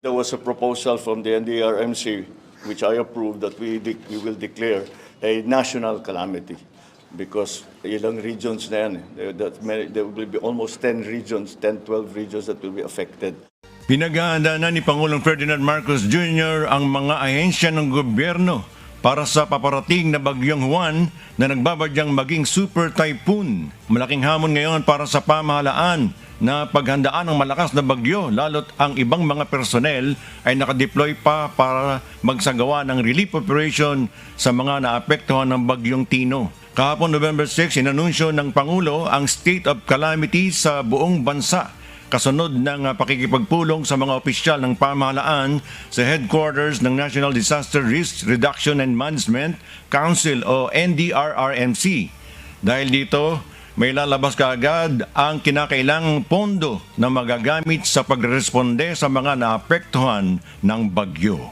There was a proposal from the NDRMC, which I approved, that we will declare a national calamity because ilang regions na yan. There will be almost 10 regions, 10, 12 regions that will be affected. Pinag-aanda na ni Pangulong Ferdinand Marcos Jr. ang mga ahensya ng gobyerno para sa paparating na bagyong Juan na nagbabadyang maging super typhoon. Malaking hamon ngayon para sa pamahalaan na paghandaan ng malakas na bagyo, lalo't ang ibang mga personnel ay nakadeploy pa para magsagawa ng relief operation sa mga naapektuhan ng bagyong Tino. Kahapon November 6, inanunsyo ng Pangulo ang state of calamity sa buong bansa, kasunod ng pakikipagpulong sa mga opisyal ng pamahalaan sa headquarters ng National Disaster Risk Reduction and Management Council o NDRRMC. Dahil dito, may lalabas kaagad ang kinakailangang pondo na magagamit sa pagresponde sa mga naapektuhan ng bagyo.